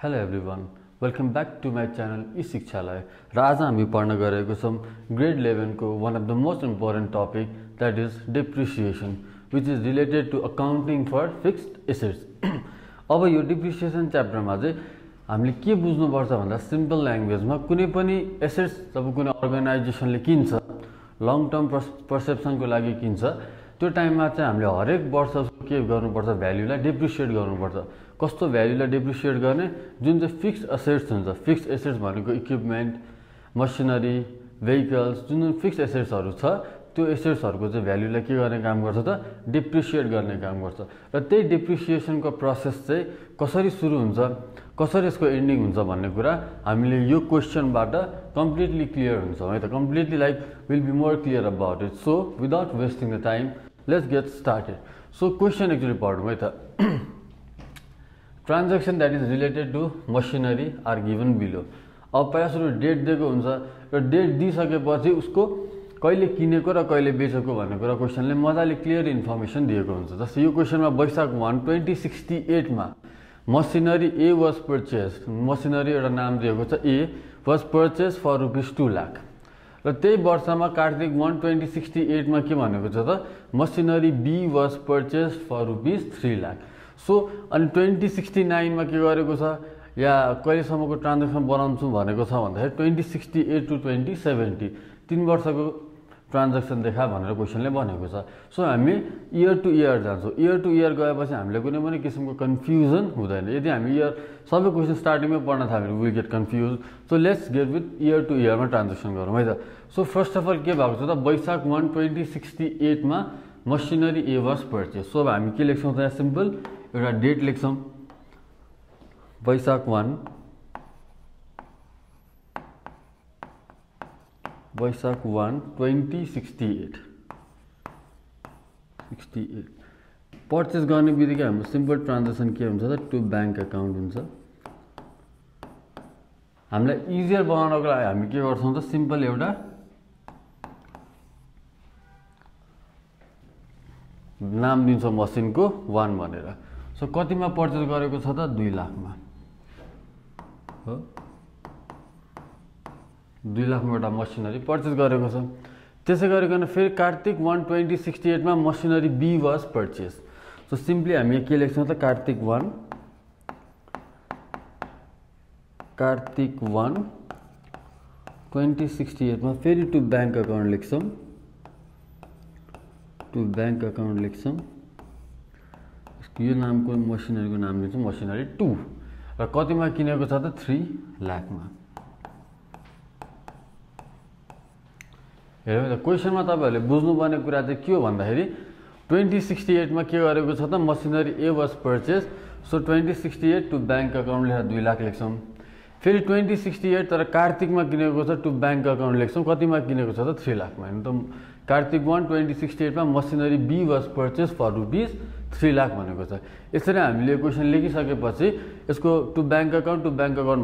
Hello everyone, welcome back to my channel eShikshalaya. र आज हामी पढ्न गएको छौं grade 11 को one of the most important topic, that is depreciation, which is related to accounting for fixed assets. अब यो depreciation च्याप्टर मा चाहिँ हामीले के बुझ्नु पर्छ भन्दा सिम्पल ल्याङ्ग्वेजमा कुनै पनि एसेट्स जब कुनै अर्गनाइजेसनले किन्छ लङ टर्म पर्सेप्सनको लागि किन्छ त्यो टाइममा चाहिँ हामीले हरेक वर्ष के गर्नुपर्छ भ्यालुलाई डेप्रिसिएट गर्नुपर्छ कस्तो भ्यालुलाई डेप्रिसिएट गर्ने जुन चाहिँ फिक्स्ड एसेट्स हुन्छ फिक्स्ड एसेट्स भनेको इक्विपमेन्ट मसिनरी भेहिकल्स जुन फिक्स्ड एसेट्सहरु छ त्यो एसेट्सहरुको चाहिँ भ्यालुलाई के गर्ने काम गर्छ त डेप्रिसिएट गर्ने काम गर्छ र त्यही डेप्रिसिएसनको प्रोसेस चाहिँ कसरी सुरु हुन्छ कसरी यसको एन्डिङ हुन्छ भन्ने कुरा हामीले यो क्वेशनबाट कम्प्लिटली क्लियर हुन्छ है त completely like will be more clear about it so without wasting the time let's get started so question actually पढौँ है त transaction that is related to machinery are given below अब पहिला सुरु डेट दिएको हुन्छ र डेट दिइसकेपछि उसको कहिले किनेको र कहिले बेचेको भन्ने कुरा क्वेशनले मजाले क्लियर इन्फर्मेसन दिएको हुन्छ जस्तै यो क्वेशनमा वैशाख 1 2068 मा machinery A was purchase machinery एउटा नाम दिएको छ A was purchase for ₹2 lakh र त्यही वर्षमा कार्तिक 1 2068 मा के भनेको छ त machinery be was purchase for ₹3 lakh so अनि 2069 मा के गरेको छ या कहिलेसम्मको ट्रान्ज्याक्सन बनाउँछु भनेको छ भन्दाखेरि 2068 टु 2070 3 वर्षको ट्रान्ज्याक्सन देखा भनेर क्वेशनले भनेको छ सो हामी इयर टु इयर जान्छौं इयर टु इयर गएपछि हामीले कुनै पनि किसिमको कन्फ्युजन हुँदैन यदि हामी इयर सबै क्वेशन स्टार्टिङमै पढ्न थाल्यो we get confuse so let's get with year to year मा ट्रान्ज्याक्सन गरौँ है त सो फर्स्ट अफ अल के भएको छ त वैशाख 1 2068 मा machinery A was purchase so अब हामी के लेख्छौं त सिम्पल एउटा डेट लेख्छौं वैशाख 1 2068 पर्चेज गर्ने बित्तिकै हाम्रो सिम्पल ट्रान्ज्याक्सन के हुन्छ त टु बैंक अकाउन्ट हुन्छ हामीलाई इजियर बनाउनको लागि हामी के गर्छौं त सिम्पल एउटा नाम दिन्छौं मसिनको 1 भनेर सो कतिमा पर्चेज गरेको छ त 2 लाखमा हो 2 लाखमा एउटा मसिनरी पर्चेज गरेको छ त्यसै गरिकन फेरि कार्तिक 1 2068 मा machinery be was purchase so simply हामी के लेख्छौं त कार्तिक 1 2068 मा फेरि टु बैंक अकाउन्ट लेख्छौं टु बैंक अकाउन्ट लेख्छौं यो नामको मसिनरीको नाम दिन्छौं मसिनरी 2 र कतिमा किनेको छ त 3 लाखमा हेर्नु त क्वेशनमा तपाईहरुले बुझ्नुपर्ने कुरा चाहिँ के हो भन्दाखेरि 2068 मा के गरेको छ त machinery A was purchase so 2068 to bank account लेखेर 2 लाख लेख्छौं फेरि 2068 तर कार्तिकमा किनेको छ टु बैंक अकाउन्ट लेख्छौं कतिमा किनेको छ त 3 लाखमा हैन त कार्तिक 1 2068 मा machinery be was purchase for ₹3 lakh भनेको छ यसरी हामीले क्वेशन लेखिसकेपछि यसको टु बैंक अकाउन्ट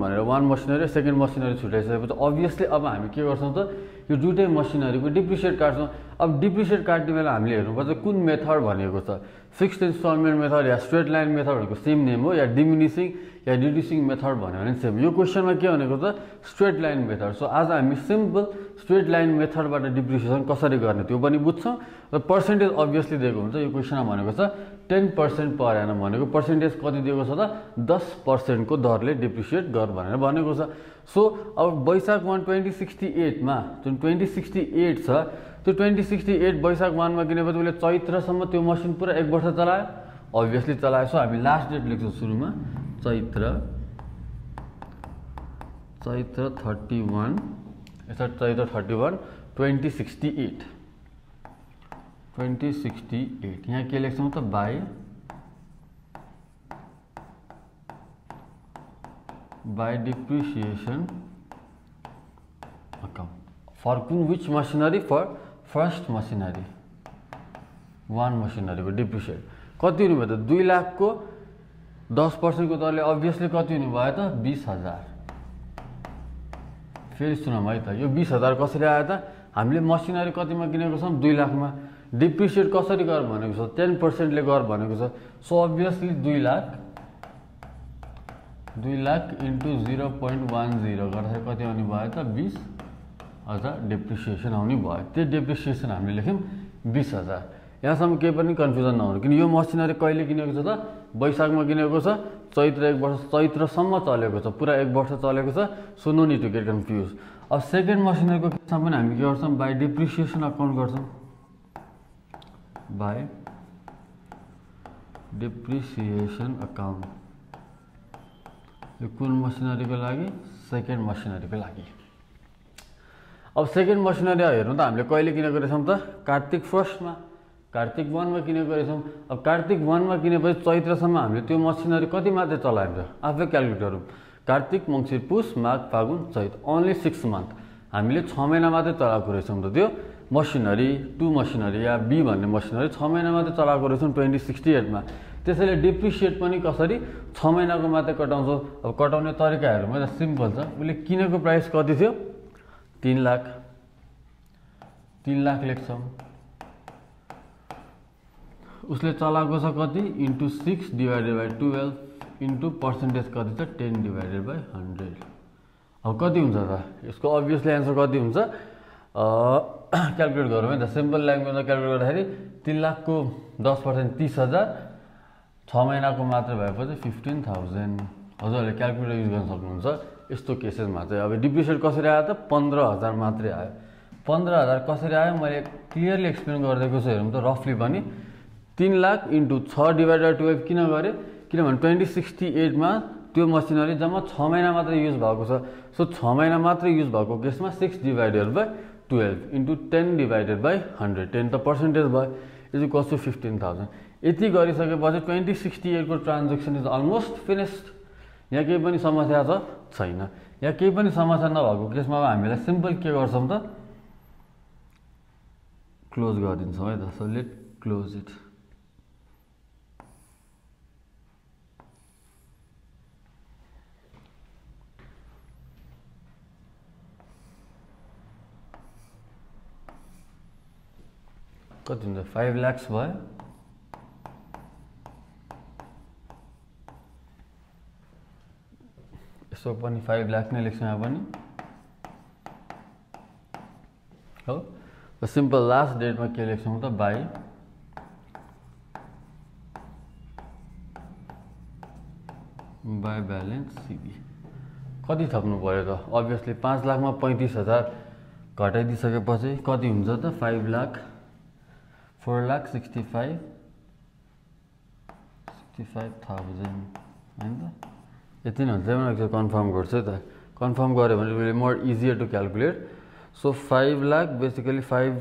भनेर वान मसिनरी सेकेन्ड मसिनरी छुटाइसकेपछि अभियसली अब हामी के गर्छौं त यो दुईटै मसिनरीको डिप्रिसिएट काट्छौं अब डिप्रिसिएट काट्ने बेला हामीले हेर्नुपर्छ कुन मेथड भनेको छ फिक्स्ड इन्स्टलमेन्ट मेथड या स्ट्रेट लाइन मेथडहरुको सेम नेम हो या डिमिनिसिङ या रिड्युसिङ मेथड भन्यो भने सेम यो क्वेशनमा के भनेको त स्ट्रेट लाइन मेथड सो आज हामी सिम्पल स्ट्रेट लाइन मेथडबाट डिप्रिसिएसन कसरी गर्ने त्यो पनि बुझ्छौं र पर्सेन्टेज अभियसली दिएको हुन्छ यो क्वेशनमा भनेको छ 10% पर एनम भनेको पर्सेन्टेज कति दिएको छ त 10% को दरले डिप्रिसिएट गर भनेर भनेको छ सो अब वैशाख 1 2068 मा जुन 2068 छ त्यो 2068 वैशाख 1 मा किनेपछि उले चैत्रसम्म त्यो मसिन पुरा 1 वर्ष चलायो अभियसली चलायो सो हामी लास्ट डेट लेख्छौं सुरुमा चैत्र 31 2068 यहाँ के लेख्छौं त बाय डिप्रिसिएसन अकाउन्ट फर कुन which machinery for first machinery 1 मसिनरीको डिप्रिसिएट कति हुने भयो त 2 लाख को 10% को दरले अभियसली कति हुने भयो त 20000 फेरि सुनौं है त यो 20000 कसरी आयो त हामीले मसिनरी कतिमा किनेको छौं 2 लाखमा डिप्रिसिएट कसरी गर भनेको छ 10% ले गर भनेको छ so obviously 2 lakh 2 lakh into 0.10 गर्दाखेरि कति आउने भयो त 20,000 डेप्रिसिएसन आउने भयो। त्यो डेप्रिसिएसन हामीले लेख्यौँ 20,000। यहाँसम्म केही पनि कन्फ्युजन नहुनु, किन यो मसिनरी कहिले किनेको छ त वैशाखमा किनेको छ, चैत्रसम्म चलेको छ, पुरा 1 वर्ष चलेको छ। So no need to get confuse. अब सेकेन्ड मसिनरीको केसमा पनि हामी के गर्छौँ, बाई डेप्रिसिएसन अकाउन्ट गर्छौँ, बाई डेप्रिसिएसन अकाउन्ट। यो कुन मसिनरीको लागि, सेकेन्ड मसिनरीको लागि। अब सेकेन्ड मसिनरी हेर्नु त हामीले कहिले किनेको रहेछौँ त कार्तिक 1 मा, कार्तिक 1 मा किनेको रहेछौँ। अब कार्तिक 1 मा किनेपछि चैत्रसम्म हामीले त्यो मसिनरी कति मात्रै चलाइन्छ आफै क्यालकुलेट गरौँ। कार्तिक, मङ्सिर, पुस, माघ, फागुन, चैत, ओन्ली 6 मन्थ हामीले 6 महिना मात्रै चलाएको रहेछौँ त त्यो मसिनरी। 2 मसिनरी या बी भन्ने मसिनरी 6 महिना मात्रै चलाएको रहेछौँ 2068 मा। त्यसैले डिप्रिसिएट पनि कसरी 6 महिनाको मात्रै कटाउँछौँ। अब कटाउने तरिका हेरौँ त सिम्पल छ। उसले किनेको प्राइस कति थियो 3 लाख, 3 लाख लेख्छौँ। उसले चलाएको छ कति into 6 divided by 12 into percentage कति छ 10 डिभाइडेड बाई 100। अब कति हुन्छ त यसको अभियसली एन्सर कति हुन्छ क्यालकुलेट गरौँ है त। सिम्पल ल्याङ्ग्वेजमा क्यालकुलेट गर्दाखेरि 3 लाखको 10% 30,000, 6 महिनाको मात्र भएपछि 15,000। हजुरहरूले क्यालकुलेटर युज गर्न सक्नुहुन्छ यस्तो केसेसमा चाहिँ। अब डिप्रिसिएट कसरी आयो त 15,000 मात्रै आयो। 15,000 कसरी आयो मैले क्लियरली एक्सप्लेन गरिदिएको छु। हेरौँ त रफली पनि 3 लाख इन्टु 6 डिभाइडेड 12 किन गरेँ, किनभने 2068 मा त्यो मसिनरी जम्मा 6 महिना मात्रै युज भएको छ। सो 6 महिना मात्रै युज भएको केसमा 6 divided by 12 into 10 divided by 100, 10 त पर्सेन्टेज भयो, इज इक्वल्स टु 15,000। यति गरिसकेपछि 2068 को ट्रान्जेक्सन इज अलमोस्ट फिनिस्ड। यहाँ केही पनि समस्या छैन। यहाँ केही पनि समस्या नभएको केसमा अब हामीलाई सिम्पल के गर्छौँ त क्लोज गरिदिन्छौँ है त। So let close it. कति हुन्छ 5 लाख भयो। यसो पनि 5 लाख नै लेख्छौँ यहाँ पनि हो। सिम्पल लास्ट डेटमा के लेख्छौँ त बाई ब्यालेन्स सिबी। कति थप्नु पऱ्यो त अभियसली 5 लाखमा 35,000 घटाइदिइसकेपछि कति हुन्छ त 5 लाख 4,65,000 होइन त। यति नै हुन्छ। मैले एकचोटि कन्फर्म गर्छु है त। कन्फर्म गऱ्यो भने really more easier to calculate. So 5 lakh basically 5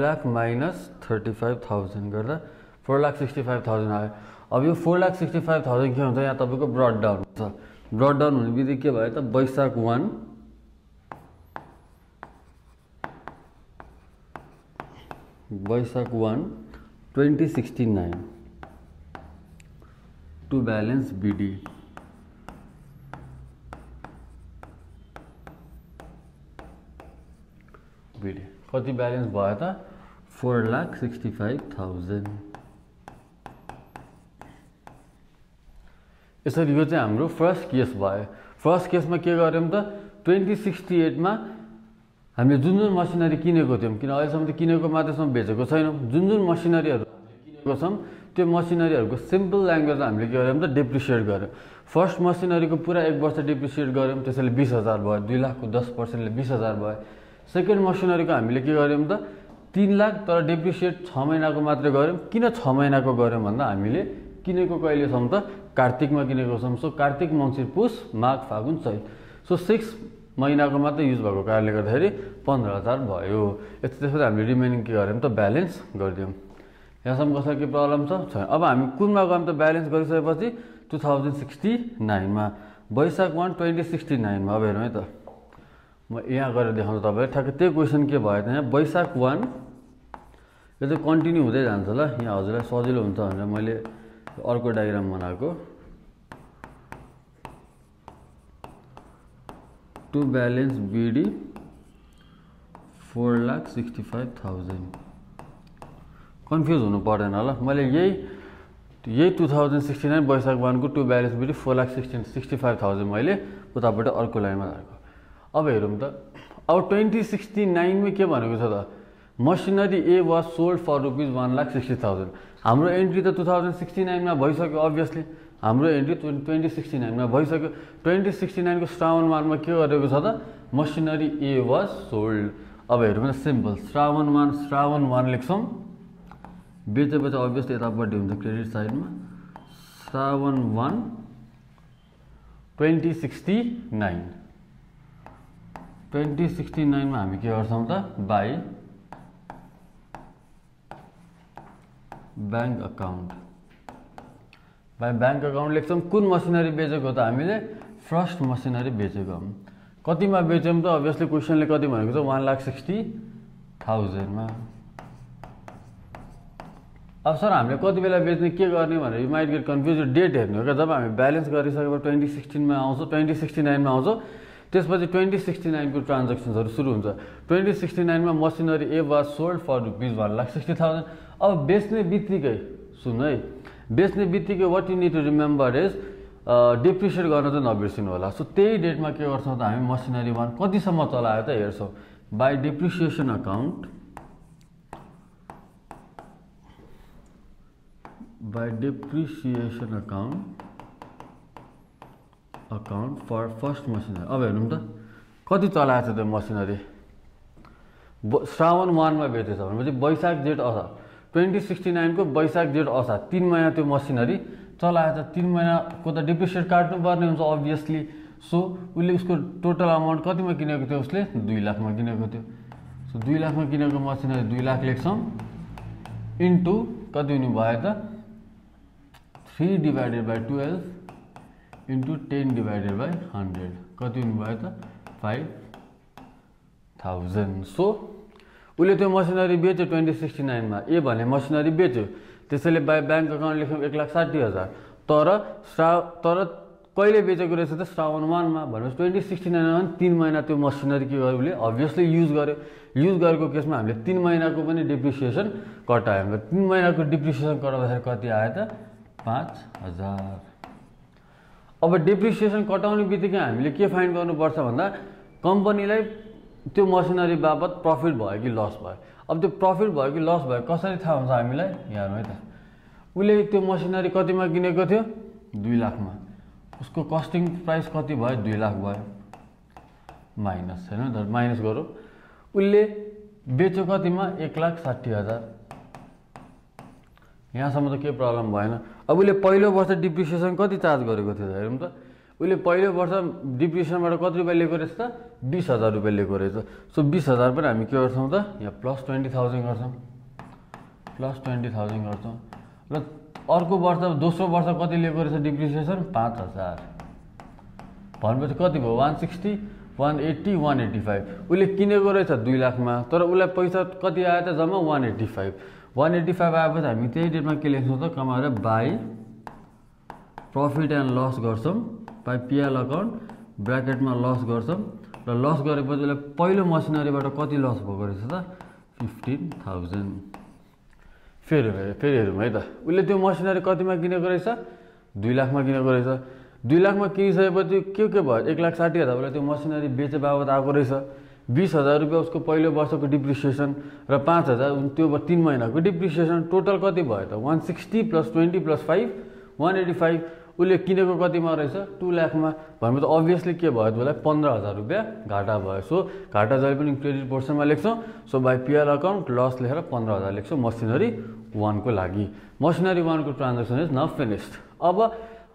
lakh minus 35,000 गर्दा 4,65,000 आयो। अब यो 4,65,000 के हुन्छ यहाँ तपाईँको ब्रड डाउन हुन्छ। ब्रड डाउन हुने बित्तिकै के भयो त वैशाख 1 2069 टु ब्यालेन्स बिडी। कति ब्यालेन्स भयो त 4,65,000। यसरी यो चाहिँ हाम्रो फर्स्ट केस भयो। फर्स्ट केसमा के गर्यौँ त 2068 मा हामीले जुन मसिनरी किनेको थियौँ, किन अहिलेसम्म त किनेको मात्रैसम्म बेचेको छैनौँ, जुन मसिनरीहरू किनेको छौँ त्यो मसिनरीहरूको सिम्पल ल्याङ्ग्वेज हामीले के गर्यौँ त डेप्रिसिएट गऱ्यौँ। फर्स्ट मसिनरीको पुरा 1 वर्ष डेप्रिसिएट गऱ्यौँ, त्यसैले 20,000 भयो। 2 लाखको 10%ले 20,000 भयो। सेकेन्ड मसिनरीको हामीले के गर्यौँ त 3 लाख, तर डेप्रिसिएट 6 महिनाको मात्रै गऱ्यौँ। किन 6 महिनाको गऱ्यौँ भन्दा हामीले किनेको कहिलेसम्म त कार्तिकमा किनेको छौँ। सो कार्तिक, मङ्सिर, पुस, माघ, फागुन, चैत। सो 6 महिनाको मात्रै युज भएको कारणले गर्दाखेरि 15,000 भयो। त्यसपछि हामीले रिमेनिङ के गर्यौँ त ब्यालेन्स गरिदियौँ। यहाँसम्म कसैलाई के प्रब्लम छ छैन। अब हामी कुनमा गयौँ त ब्यालेन्स गरिसकेपछि 2069 मा वैशाख 1 2069 मा। अब हेरौँ है त म यहाँ गरेर देखाउँछु तपाईँलाई ठ्याक्कै त्यही क्वेसन के भयो त यहाँ वैशाख 1 यो चाहिँ कन्टिन्यू हुँदै जान्छ ल। यहाँ हजुरलाई सजिलो हुन्छ भनेर मैले अर्को डायग्राम बनाएको। To balance BD 4,65,000। कन्फ्युज हुनु पर्दैन ल। मैले यही यही 2069 वैशाख 1 को टु ब्यालेन्स बिटी 4,65,000 मैले उताबाट अर्को लाइनमा राखेको। अब हेरौँ त, अब 2069 मा के भनेको छ त, machinery A was sold for rupees 1,60,000। हाम्रो एन्ट्री त 2069 मा भइसक्यो, अभियसली हाम्रो एन्ट्री 2069 मा भइसक्यो। 2069 को श्रावण 1 मा के गरेको छ त, मसिनरी ए वाज सोल्ड। अब हेरौँ न, सिम्पल श्रावण 1 लेख्छौँ, बेचेपछि अभियसली यतापट्टि हुन्छ क्रेडिट साइडमा श्रावण 1 2069। 2069 मा हामी के गर्छौँ त, बाई ब्याङ्क अकाउन्ट, लेख्छौँ। कुन मसिनरी बेचेको त हामीले, फर्स्ट मसिनरी बेचेको। कतिमा बेच्यौँ त, अभियसली क्वेसनले कति भनेको छ, 1,60,000 मा। अब सर हामीले कति बेला बेच्ने के गर्ने भनेर you might get confuse. Date हेर्नु हो क्या, जब हामी ब्यालेन्स गरिसकेपछि 2016 मा आउँछ, 2069 मा आउँछ, त्यसपछि 2069 को ट्रान्जेक्सन्सहरू सुरु हुन्छ। 2069 मा machinery A was sold for rupees 1,60,000। अब बेच्ने बित्तिकै सुन है, बेच्ने बित्तिकै what you need to remember is depreciate गर्न चाहिँ नबिर्सिनु होला। सो त्यही डेटमा के गर्छौँ त, हामी मसिनरी 1 कतिसम्म चलायो त हेर्छौँ। By depreciation account, for first machinery. अब हेर्नु त कति चलाएको छ त्यो मसिनरी, श्रावण 1 मा बेचेछ भनेपछि वैशाख जेठ असार, 2069 को वैशाख जेठ असार 3 महिना त्यो मसिनरी चलाएछ। 3 महिनाको त डिप्रिसिएट काट्नु पर्ने हुन्छ अभियसली। सो उसले उसको टोटल अमाउन्ट कतिमा किनेको थियो, उसले 2 लाखमा किनेको थियो। सो 2 लाखमा किनेको मसिनरी 2 लाख लेख्छौँ, इन्टु कति हुनु भयो त, 3/12 इन्टु 10/100 कति हुनु भयो त, 5,000। सो उसले त्यो मसिनरी बेच्यो 2069 मा, ए भने मसिनरी बेच्यो, त्यसैले बाई ब्याङ्क अकाउन्ट लेख्यौँ 1,60,000। तर कहिले बेचेको रहेछ त, श्रावण 1 मा भनेपछि 2069 मा 3 महिना त्यो मसिनरी के गर्यो उसले अभियसली युज गर्यो। युज गरेको केसमा हामीले 3 महिनाको पनि डिप्रिसिएसन कटायौँ। 3 महिनाको डिप्रिसिएसन कटाउँदाखेरि कति आयो त, 5,000। अब डिप्रिसिएसन कटाउने बित्तिकै हामीले के फाइन्ड गर्नुपर्छ भन्दा, कम्पनीलाई त्यो मसिनरी बाबत प्रफिट भयो कि लस भयो। अब त्यो प्रफिट भयो कि लस भयो कसरी थाहा हुन्छ हामीलाई, हेर्नु है त। उसले त्यो मसिनरी कतिमा किनेको थियो, 2 लाखमा, उसको कस्टिङ प्राइस कति भयो, 2 लाख भयो, माइनस हैन त, माइनस गरौँ। उसले बेच्यो कतिमा, 1,60,000। यहाँसम्म त केही प्रब्लम भएन। अब उसले पहिलो वर्ष डिप्रिसिएसन कति चार्ज गरेको थियो हेरौँ त, उसले पहिलो वर्ष डिप्रिसिएसनबाट कति रुपियाँ लिएको रहेछ त, 20,000 रुपियाँ लिएको रहेछ। सो 20,000 पनि हामी के गर्छौँ त, यहाँ प्लस 20,000 गर्छौँ, र अर्को वर्ष दोस्रो वर्ष कति लिएको रहेछ डिप्रिसिएसन, 5,000 भनेपछि कति भयो, 160, 180, 185। उसले किनेको रहेछ 2 लाखमा, तर उसलाई पैसा कति आयो त, जम्मा 185 आएपछि हामी त्यही डेटमा के लेख्छौँ त, कमाएर बाई प्रफिट एन्ड लस गर्छौँ, बाई पिएल अकाउन्ट ब्राकेटमा लस गर्छौँ, र लस गरेपछि उसले पहिलो मसिनरीबाट कति लस भएको रहेछ त, 15,000। फेरि हेरौँ है त, उसले त्यो मसिनरी कतिमा किनेको रहेछ, 2 लाखमा किनेको रहेछ। 2 लाखमा किनिसकेपछि के भयो, 1,60,000 त्यो मसिनरी बेचे बाबत आएको रहेछ। 20,000 रुपियाँ उसको पहिलो वर्षको डिप्रिसिएसन र 5,000 त्यो 3 महिनाको डिप्रिसिएसन, टोटल कति भयो त, 160 + 20 + 5 185। उसले किनेको कतिमा रहेछ, 2 लाखमा भनेपछि अभियसली के भयो, उसलाई 15,000 रुपियाँ घाटा भयो। सो घाटा जहिले पनि क्रेडिट पोर्सनमा लेख्छौँ। So by PL account loss लेखेर 15,000 लेख्छौँ मसिनरी 1 को लागि। मसिनरी 1 को ट्रान्जेक्सन इज नाउ फिनिस्ड। अब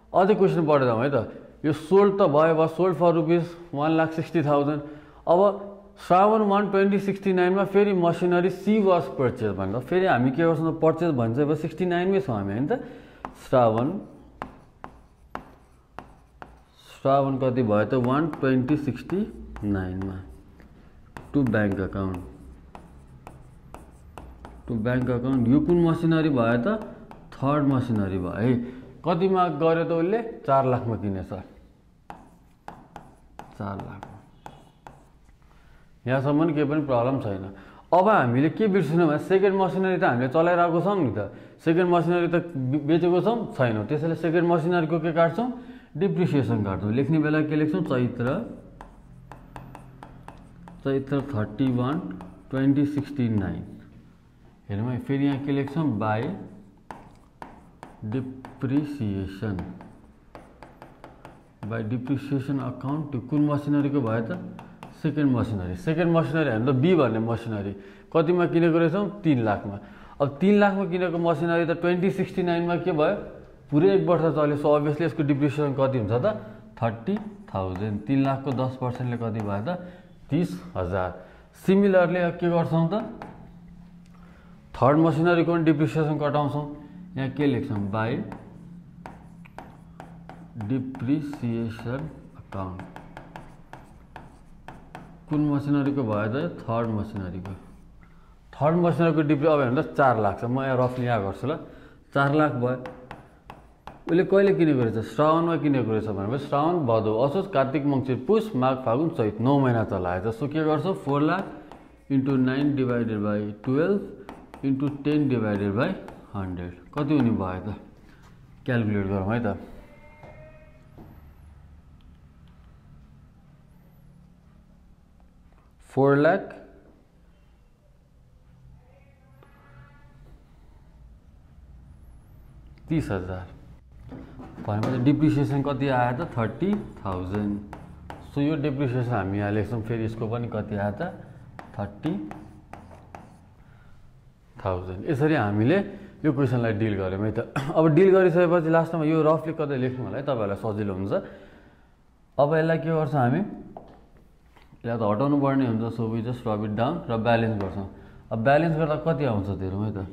अझै क्वेसन पढेर जाउँ है त। यो सोल्ड त भयो, सोल्ड फर रुपिज 1,60,000। अब श्रावण 1 2069 मा फेरि मसिनरी सी वाज पर्चेज भन्दा फेरि हामी के गर्छौँ, पर्चेज भन्छ 69 मै छौँ हामी हैन त। श्रावण कति भयो त, 1 2069 मा टु ब्याङ्क अकाउन्ट यो कुन मसिनरी भयो त, थर्ड मसिनरी भयो है। कतिमा गर्यो त उसले, 4 लाखमा किनेछ, 4 लाख। यहाँसम्म केही पनि प्रब्लम छैन। अब हामीले के बिर्सिनु भने सेकेन्ड मसिनरी त हामीले चलाइरहेको छौँ नि त, सेकेन्ड मसिनरी त बेचेको छौँ छैनौँ, त्यसैले सेकेन्ड मसिनरीको के काट्छौँ, डिप्रिसिएसन काट्छौँ। लेख्ने बेला के लेख्छौँ, चैत्र 31 2069। हेरौँ है, फेरि यहाँ के लेख्छौँ, by depreciation, by depreciation account. त्यो कुन मसिनरीको भयो त, सेकेन्ड मसिनरी। सेकेन्ड मसिनरी हामी त बी भन्ने मसिनरी कतिमा किनेको रहेछौँ, 3 लाखमा। अब 3 लाखमा किनेको मसिनरी त 2069मा के भयो, पुरै 1 वर्ष चल्यो। सो अभियसली यसको डिप्रिसिएसन कति हुन्छ त, 30,000। 3 लाखको 10%ले कति भयो त, 30,000। सिमिलरली अब के गर्छौँ त, थर्ड मसिनरीको पनि डिप्रिसिएसन कटाउँछौँ। यहाँ के लेख्छौँ, बाई डिप्रिसिएसन अकाउन्ट। कुन मसिनरीको भयो त, थर्ड मसिनरीको। थर्ड मसिनरीको डिप्री अब हेर्नु त 4 लाख छ, म यहाँ रफली यहाँ गर्छु ल। 4 लाख भयो, उसले कहिले किनेको रहेछ, श्रावणमा किनेको रहेछ भनेपछि श्रावण, भदौ, असोज, कार्तिक, मङ्सिर, पुष, माघ, फागुन, चैत, 9 महिना चलाएछ। सो के गर्छौँ, 4 lakh into 9 divided by 12 into 10 divided by 100 कति हुने भयो त, क्यालकुलेट गरौँ है त। फोर लाख 30,000 भनेपछि डिप्रिसिएसन कति आयो त, 30,000। सो यो डिप्रिसिएसन हामी यहाँ लेख्छौँ। फेरि यसको पनि कति आयो त, 30,000। यसरी हामीले यो क्वेसनलाई डिल गऱ्यौँ है त। अब डिल गरिसकेपछि लास्टमा यो रफली कतै लेख्नु होला है, तपाईँहरूलाई सजिलो हुन्छ। अब यसलाई के गर्छौँ हामी, यसलाई त हटाउनु पर्ने हुन्छ। So we just rub it down र ब्यालेन्स गर्छौँ। अब ब्यालेन्स गर्दा कति आउँछ त हेरौँ है त।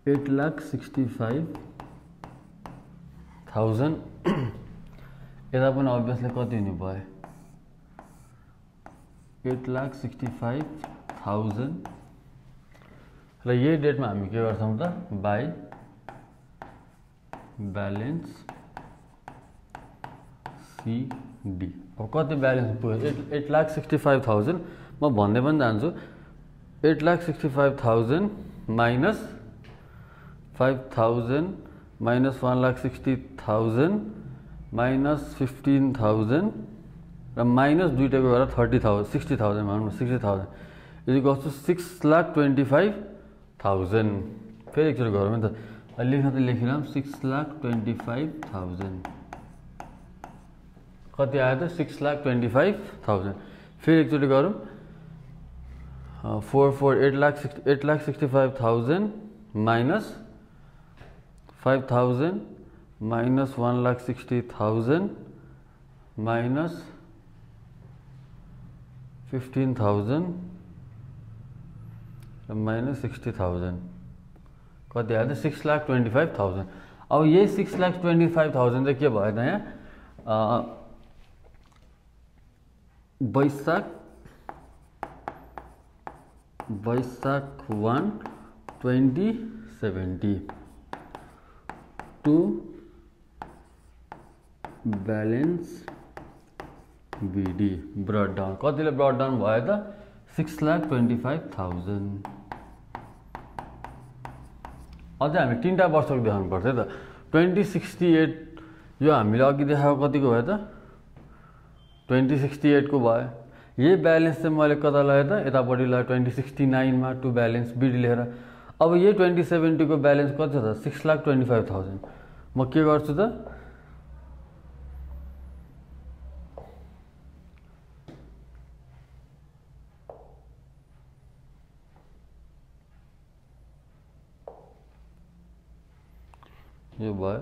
8,65,000 यता पनि अभियसली कति हुने भयो, 8,65,000 र यही डेटमा हामी के गर्छौँ त, बाई ब्यालेन्स सिडी। अब कति ब्यालेन्स पुग्यो, 8,65,000 म भन्दै पनि जान्छु। 8,65,000 माइनस 5,000 माइनस 1,60,000 माइनस 15,000 र माइनस दुईटाको गरेर 30,000 60,000 भनौँ न, 60,000 यदि गर्छु 6,25,000। फेरि एकचोटि गरौँ नि त, लेख्न त लेखिरहँ, 6,25,000 कति आयो त, 6,25,000। फेरि एकचोटि गरौँ, 8,65,000 माइनस 5,000 माइनस 1,60,000 माइनस 15,000 र माइनस 60,000 कति आयो त, 6,25,000। अब यही 6,25,000 चाहिँ के भयो त, यहाँ Baishakh 1 2070 to balance BD brought down. कतिले ब्रड डाउन भयो त, 6,25,000। अझै हामी 3टा वर्षको देखाउनु पर्छ है त। 2068 यो हामीले अघि देखाएको कतिको भयो त, 2068 को भयो। यही ब्यालेन्स चाहिँ मैले कता लगाएँ त, यतापट्टि लगाएँ 2069मा टु ब्यालेन्स बिडी लेखेर। अब यही 2070 को ब्यालेन्स कति छ त, 6,25,000। म के गर्छु त, यो भयो।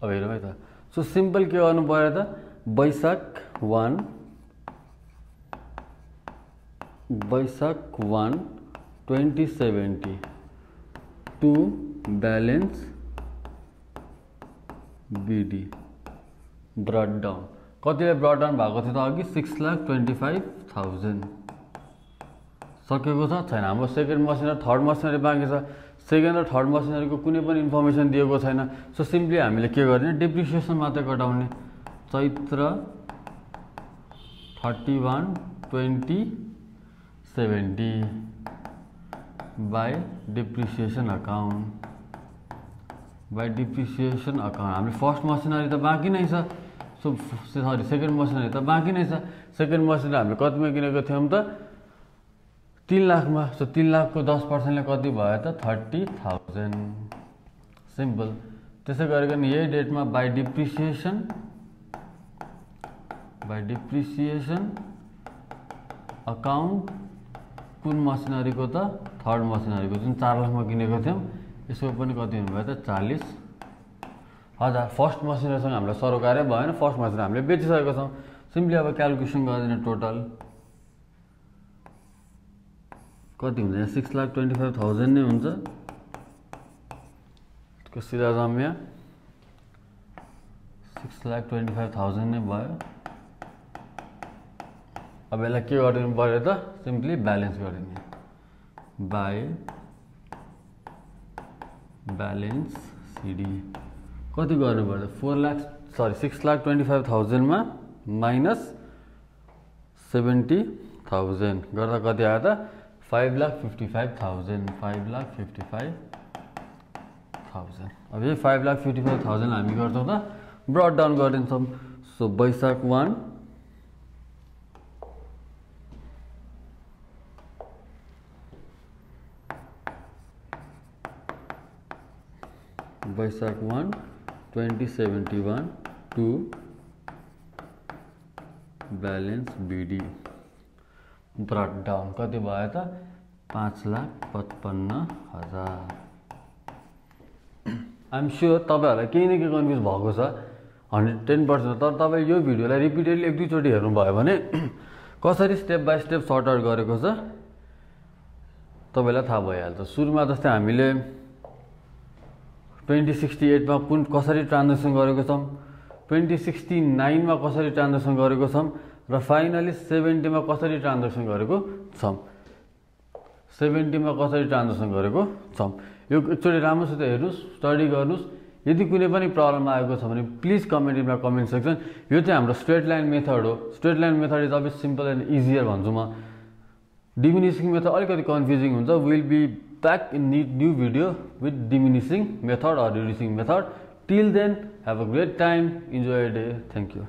अब हेरौँ है त। सो सिम्पल के गर्नु पर्यो त, Baishakh 1 2070 to balance BD brought down कतिले ब्रट डाउन भएको थियो त अघि 6,25,000 सकेको छ छैन हाम्रो सेकेन्ड मसिनरी थर्ड मसिनरी बाँकी छ सेकेन्ड र थर्ड मसिनरीको कुनै पनि इन्फर्मेसन दिएको छैन सो सिम्पली हामीले के गर्ने डेप्रिसिएसन मात्रै घटाउने चैत्र 31/20/70 बाई डेप्रिसिएसन अकाउन्ट हामीले फर्स्ट मसिनरी त बाँकी नै छ सो सरी सेकेन्ड मसिनरी त बाँकी नै छ सेकेन्ड मसिनरी हामीले कतिमा किनेको थियौँ त 3 लाखमा सो 3 लाखको 10%ले कति भयो त 30,000 सिम्पल त्यसै गरिकन यही डेटमा बाई डिप्रिसिएसन अकाउन्ट कुन मसिनरीको त थर्ड मसिनरीको जुन 4 लाखमा किनेको थियौँ यसको पनि कति हुनुभयो त 40,000 फर्स्ट मसिनरीसँग हामीलाई सरोकारै भएन फर्स्ट मसिनरी हामीले बेचिसकेको छौँ सिम्पली अब क्यालकुलेसन गरिदिने टोटल कति हुन्छ यहाँ 6,25,000 नै हुन्छ त्यसको सिधा जाम यहाँ 6,25,000 नै भयो अब यसलाई के गरिदिनु पर्यो त सिम्पली ब्यालेन्स गरिदिने बाई ब्यालेन्स CD कति गर्नु पर्यो 6,25,000 मा माइनस 70,000 गर्दा कति आयो त 5,55,000 अब यो 5,55,000 हामी गर्छौँ त ब्रट डाउन गरिदिन्छौँ so Baishakh 1 2071 to balance BD brought down कति भयो त 5,55,000 आइएम स्योर तपाईहरुलाई केही न केही कन्फ्युज भएको छ 110% तर तपाईले यो भिडियोलाई रिपिटेडली एक दुई चोटी हेर्नु भयो भने कसरी step by step sort out गरेको छ तपाईलाई थाहा भइहाल्छ सुरुमा जस्तै हामीले 2068 मा कुन कसरी ट्रान्जेक्सन गरेको छौं 2069 मा कसरी ट्रान्जेक्सन गरेको छौं र फाइनली 70 मा कसरी ट्रान्जेक्सन गरेको छौं 70 मा कसरी ट्रान्जेक्सन गरेको छौं यो एकचोटी राम्रोसित हेर्नुस् स्टडी गर्नुस् यदि कुनै पनि प्रब्लम आएको छ भने please comment in the comment section यो चाहिँ हाम्रो स्ट्रेट लाइन मेथड हो स्ट्रेट लाइन मेथड इज अलिक सिम्पल एन्ड इजियर भन्छु म डिमिनिसिङ मेथड अलिकति कन्फ्युजिङ हुन्छ will be back in new video with diminishing method or reducing method till then have a great time enjoy your day thank you